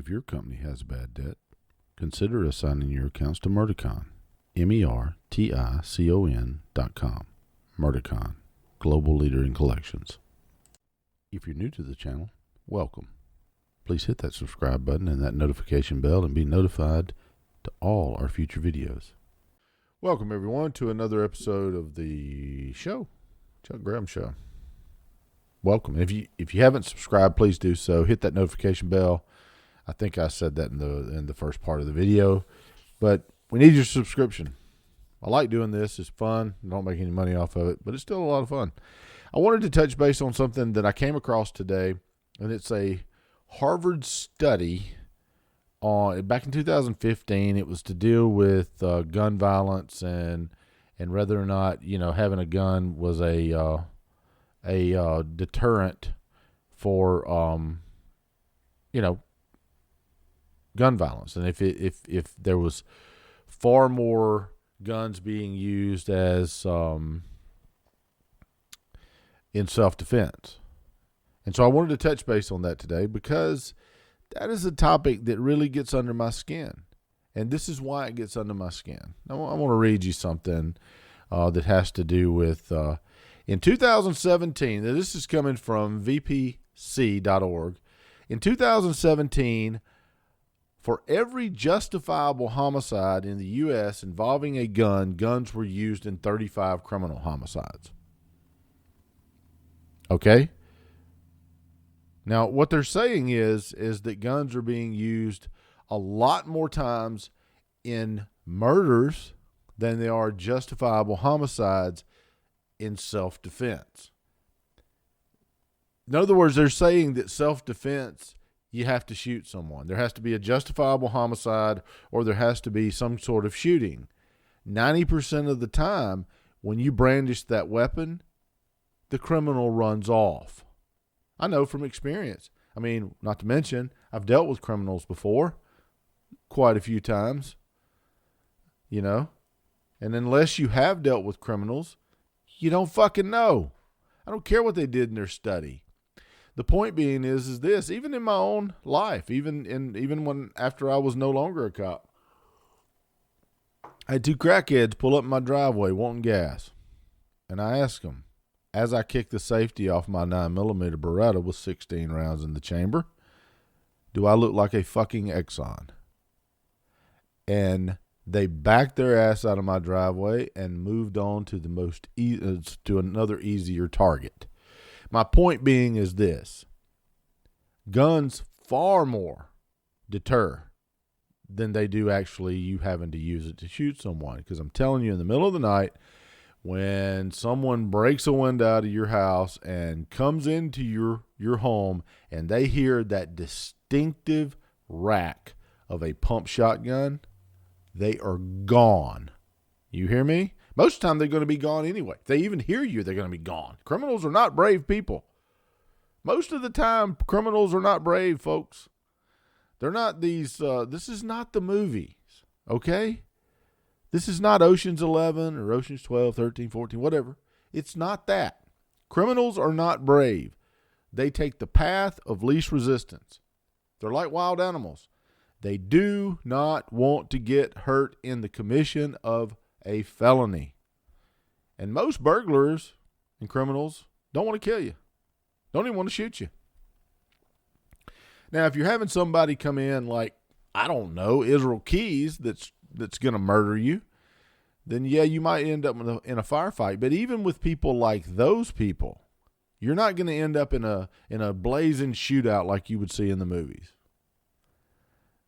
If your company has bad debt, consider assigning your accounts to Merticon, MERTICON.com. Merticon, global leader in collections. If you're new to the channel, welcome. Please hit that subscribe button and that notification bell and be notified to all our future videos. Welcome, everyone, to another episode of the show, Chuck Graham Show. Welcome. If you haven't subscribed, please do so. Hit that notification bell. I think I said that in the first part of the video, but we need your subscription. I like doing this. It's fun. I don't make any money off of it, but it's still a lot of fun. I wanted to touch base on something that I came across today, and it's a Harvard study back in 2015. It was to deal with gun violence and whether or not, having a gun was a deterrent for gun violence, and if there was far more guns being used as in self-defense. And so I wanted to touch base on that today because that is a topic that really gets under my skin, and this is why it gets under my skin. I want to read you something that has to do with in 2017. Now, this is coming from vpc.org. In 2017, for every justifiable homicide in the U.S. involving a gun, guns were used in 35 criminal homicides. Okay? Now, what they're saying is that guns are being used a lot more times in murders than they are justifiable homicides in self-defense. In other words, they're saying that self-defense, you have to shoot someone. There has to be a justifiable homicide or there has to be some sort of shooting. 90% of the time, when you brandish that weapon, the criminal runs off. I know from experience. I mean, not to mention, I've dealt with criminals before, quite a few times, And unless you have dealt with criminals, you don't fucking know. I don't care what they did in their study. The point being is this, even in my own life, even when after I was no longer a cop, I had two crackheads pull up in my driveway wanting gas. And I asked them, as I kicked the safety off my 9mm Beretta with 16 rounds in the chamber, do I look like a fucking Exxon? And they backed their ass out of my driveway and moved on to to another easier target. My point being is this: guns far more deter than they do actually you having to use it to shoot someone. Because I'm telling you, in the middle of the night, when someone breaks a window out of your house and comes into your home and they hear that distinctive rack of a pump shotgun, they are gone. You hear me? Most of the time, they're going to be gone anyway. If they even hear you, they're going to be gone. Criminals are not brave people. Most of the time, criminals are not brave, folks. They're not these, this is not the movies, okay? This is not Ocean's 11 or Ocean's 12, 13, 14, whatever. It's not that. Criminals are not brave. They take the path of least resistance. They're like wild animals. They do not want to get hurt in the commission of a felony. And most burglars and criminals don't want to kill you. Don't even want to shoot you. Now, if you're having somebody come in like, I don't know, Israel Keys that's going to murder you, then yeah, you might end up in a firefight. But even with people like those people, you're not going to end up in a blazing shootout like you would see in the movies.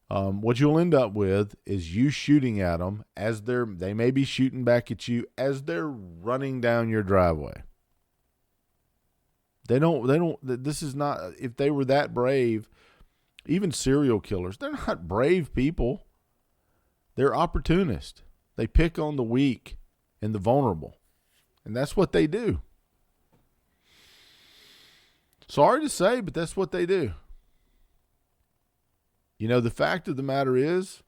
What you'll end up with is you shooting at them as they may be shooting back at you as they're running down your driveway. This is not, if they were that brave, even serial killers, they're not brave people. They're opportunists. They pick on the weak and the vulnerable. And that's what they do. Sorry to say, but that's what they do. The fact of the matter is,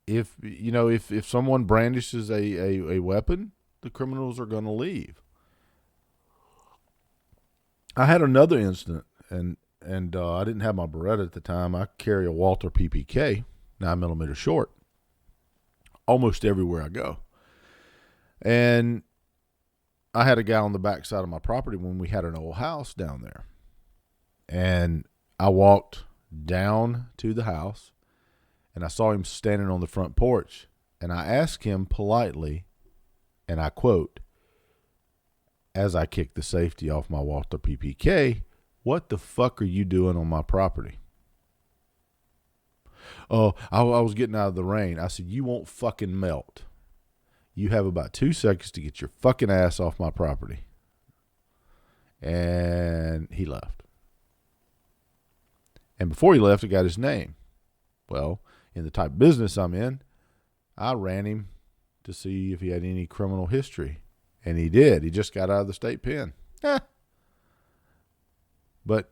if someone brandishes a weapon, the criminals are going to leave. I had another incident, and I didn't have my Beretta at the time. I carry a Walther PPK 9mm short almost everywhere I go, and I had a guy on the back side of my property when we had an old house down there, and I walked down to the house, and I saw him standing on the front porch, and I asked him politely, and I quote, as I kicked the safety off my Walther PPK, "What the fuck are you doing on my property?" "Oh, I was getting out of the rain." I said, "You won't fucking melt. You have about 2 seconds to get your fucking ass off my property." And he left. And before he left, I got his name. Well, in the type of business I'm in, I ran him to see if he had any criminal history. And he did. He just got out of the state pen. But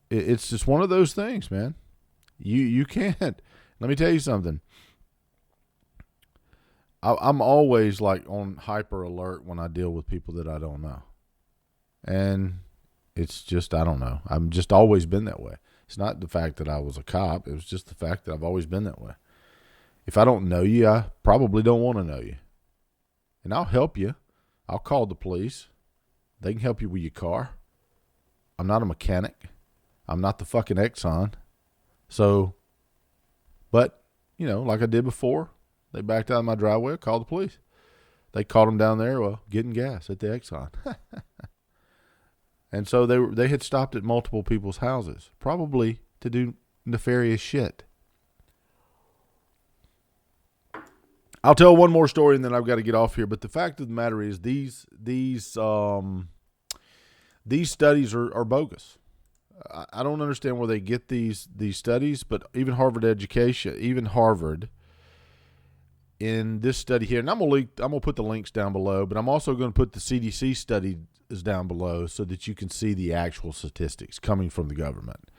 it's just one of those things, man. You can't. Let me tell you something. I'm always like on hyper alert when I deal with people that I don't know. And it's just, I don't know. I've just always been that way. It's not the fact that I was a cop. It was just the fact that I've always been that way. If I don't know you, I probably don't want to know you. And I'll help you. I'll call the police. They can help you with your car. I'm not a mechanic. I'm not the fucking Exxon. So, but, you know, like I did before, they backed out of my driveway, I called the police. They caught them down there, well, getting gas at the Exxon. And so they had stopped at multiple people's houses, probably to do nefarious shit. I'll tell one more story and then I've got to get off here. But the fact of the matter is these studies are bogus. I don't understand where they get these studies, but even Harvard in this study here, and I'm gonna put the links down below, but I'm also going to put the CDC study is down below so that you can see the actual statistics coming from the government.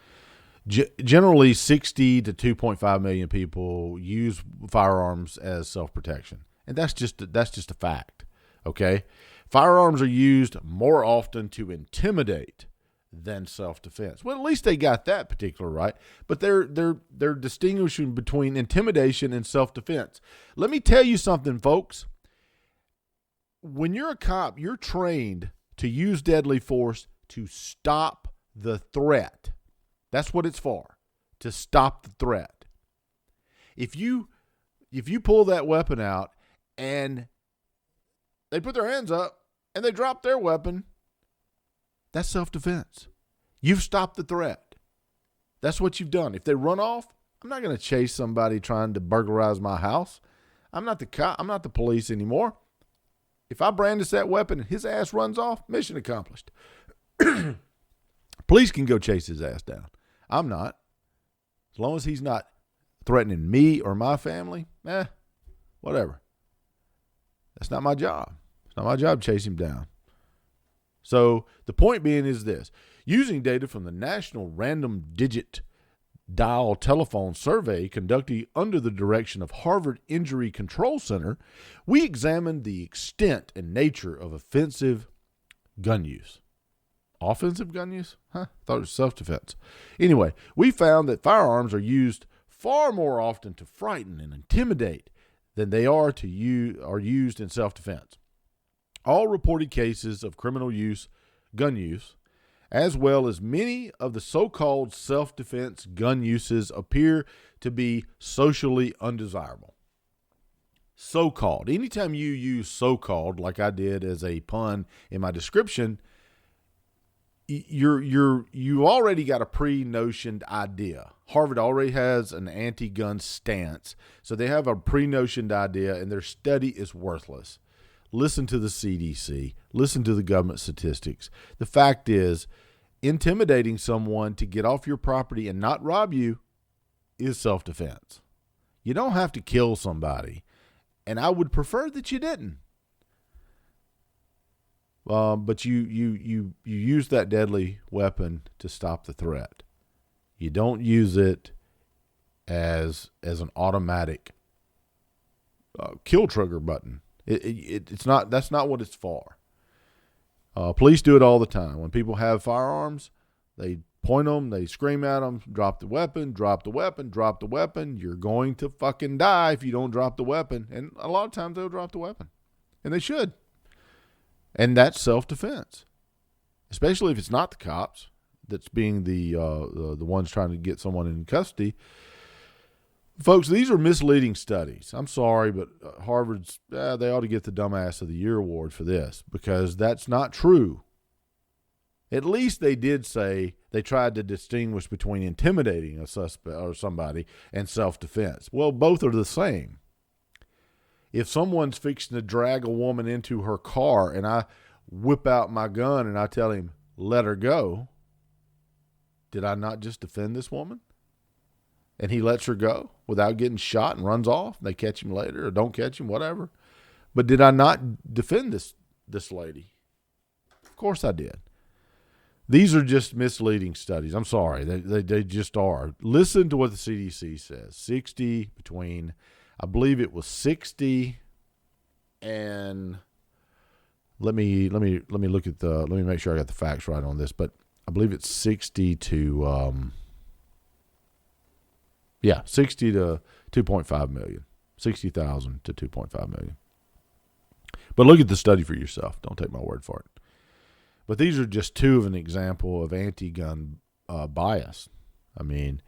Generally, 60 to 2.5 million people use firearms as self-protection, and that's just a fact. Okay, firearms are used more often to intimidate than self-defense. Well, at least they got that particular right, but they're distinguishing between intimidation and self-defense. Let me tell you something, folks. When you're a cop, you're trained to use deadly force to stop the threat. That's what it's for, to stop the threat. If you pull that weapon out and they put their hands up and they drop their weapon, that's self-defense. You've stopped the threat. That's what you've done. If they run off, I'm not going to chase somebody trying to burglarize my house. I'm not the cop. I'm not the police anymore. If I brandish that weapon and his ass runs off, mission accomplished. Police can go chase his ass down. I'm not. As long as he's not threatening me or my family, whatever. That's not my job. It's not my job to chase him down. So the point being is this. Using data from the National Random Digit Dial Telephone Survey conducted under the direction of Harvard Injury Control Center, we examined the extent and nature of offensive gun use. Offensive gun use? I thought it was self-defense. Anyway, we found that firearms are used far more often to frighten and intimidate than they are used in self-defense. All reported cases of criminal gun use, as well as many of the so-called self-defense gun uses appear to be socially undesirable. So-called. Anytime you use so-called, like I did as a pun in my description, you already got a pre-notioned idea. Harvard already has an anti-gun stance, so they have a pre-notioned idea, and their study is worthless. Listen to the CDC. Listen to the government statistics. The fact is, intimidating someone to get off your property and not rob you is self-defense. You don't have to kill somebody, and I would prefer that you didn't. But you use that deadly weapon to stop the threat. You don't use it as an automatic kill trigger button. It's not. That's not what it's for. Police do it all the time. When people have firearms, they point them, they scream at them, drop the weapon, drop the weapon, drop the weapon. You're going to fucking die if you don't drop the weapon. And a lot of times they'll drop the weapon. And they should. And that's self-defense. Especially if it's not the cops that's being the ones trying to get someone in custody. Folks, these are misleading studies. I'm sorry, but Harvard's, they ought to get the Dumbass of the Year award for this, because that's not true. At least they did say they tried to distinguish between intimidating a suspect or somebody and self-defense. Well, both are the same. If someone's fixing to drag a woman into her car and I whip out my gun and I tell him, let her go, did I not just defend this woman? And he lets her go without getting shot and runs off. They catch him later or don't catch him, whatever. But did I not defend this lady? Of course I did. These are just misleading studies. I'm sorry. They just are. Listen to what the CDC says. I believe it was 60 and let me look at let me make sure I got the facts right on this, but I believe it's 60 to 60 to 2.5 million. 60,000 to 2.5 million. But look at the study for yourself. Don't take my word for it. But these are just two of an example of anti-gun bias. I mean,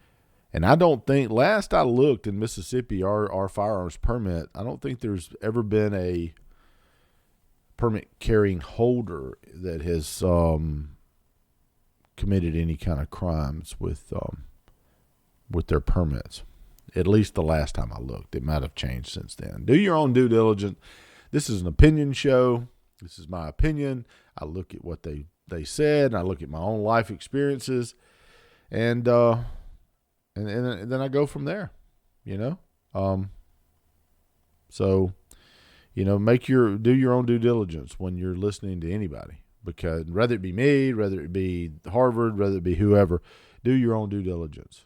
and I don't think, last I looked in Mississippi, our firearms permit, I don't think there's ever been a permit carrying holder that has committed any kind of crimes with their permits. At least the last time I looked. It might have changed since then. Do your own due diligence. This is an opinion show. This is my opinion. I look at what they said, and I look at my own life experiences, and then I go from there, you know. So, you know, do your own due diligence when you're listening to anybody, because whether it be me, whether it be Harvard, whether it be whoever, do your own due diligence,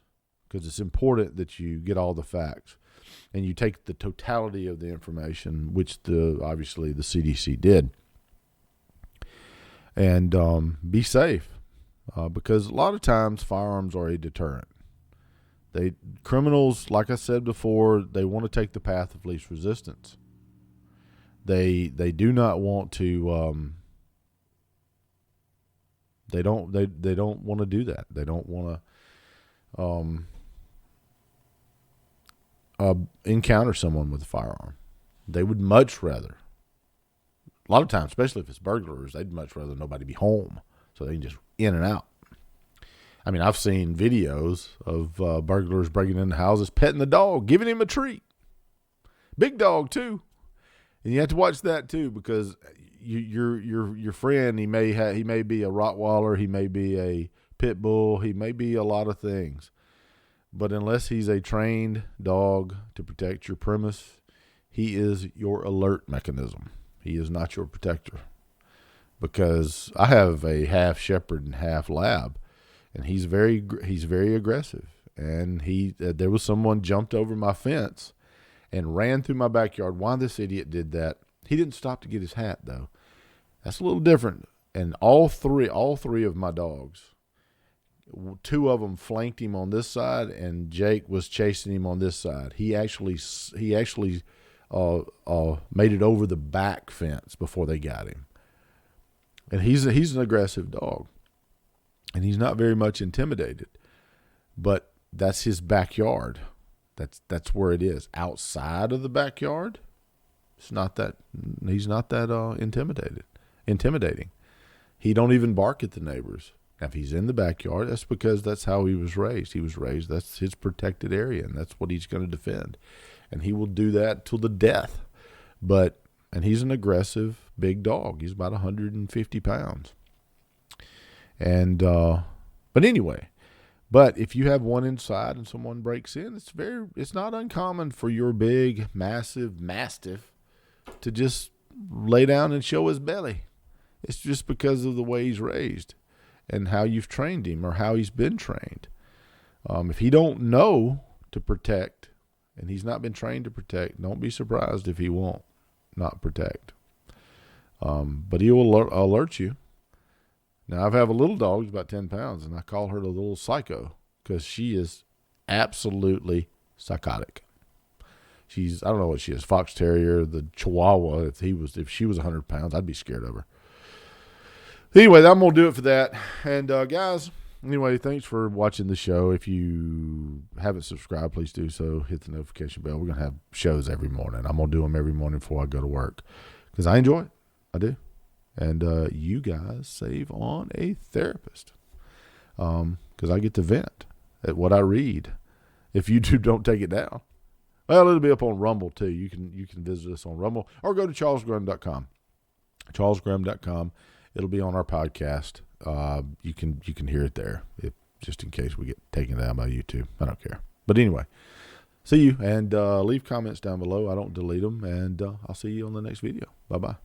because it's important that you get all the facts and you take the totality of the information, which obviously the CDC did. And be safe, because a lot of times firearms are a deterrent. Criminals, like I said before, they want to take the path of least resistance. They do not want to. They don't want to do that. They don't want to encounter someone with a firearm. They would much rather. A lot of times, especially if it's burglars, they'd much rather nobody be home so they can just in and out. I mean, I've seen videos of burglars breaking into houses, petting the dog, giving him a treat. Big dog too, and you have to watch that too, because your friend, he may be a Rottweiler, he may be a pit bull, he may be a lot of things, but unless he's a trained dog to protect your premise, he is your alert mechanism. He is not your protector, because I have a half shepherd and half lab, and he's very aggressive. And there was someone jumped over my fence and ran through my backyard. Why this idiot did that? He didn't stop to get his hat though. That's a little different. And all three of my dogs, two of them flanked him on this side, and Jake was chasing him on this side. He actually made it over the back fence before they got him. And he's an aggressive dog, and he's not very much intimidated, but that's his backyard. That's where it is. Outside of the backyard, he's not that intimidating. He don't even bark at the neighbors. Now, if he's in the backyard, that's because that's how he was raised. That's his protected area, and that's what he's going to defend. And he will do that till the death. And he's an aggressive big dog. He's about 150 pounds. And, but anyway, if you have one inside and someone breaks in, it's not uncommon for your big, massive mastiff to just lay down and show his belly. It's just because of the way he's raised and how you've trained him or how he's been trained. If he don't know to protect, and he's not been trained to protect, don't be surprised if he won't not protect. But he will alert you. Now, I have a little dog, he's about 10 pounds, and I call her the little psycho because she is absolutely psychotic. I don't know what she is, Fox Terrier, the Chihuahua. If she was 100 pounds, I'd be scared of her. Anyway, I'm going to do it for that. And guys, anyway, thanks for watching the show. If you haven't subscribed, please do so. Hit the notification bell. We're going to have shows every morning. I'm going to do them every morning before I go to work because I enjoy it. I do. And you guys save on a therapist because I get to vent at what I read if YouTube don't take it down. Well, it'll be up on Rumble too. You can visit us on Rumble or go to charlesgraham.com. charlesgraham.com. It'll be on our podcast. You can hear it there, just in case we get taken down by YouTube. I don't care. But anyway, see you, and leave comments down below. I don't delete them, and I'll see you on the next video. Bye-bye.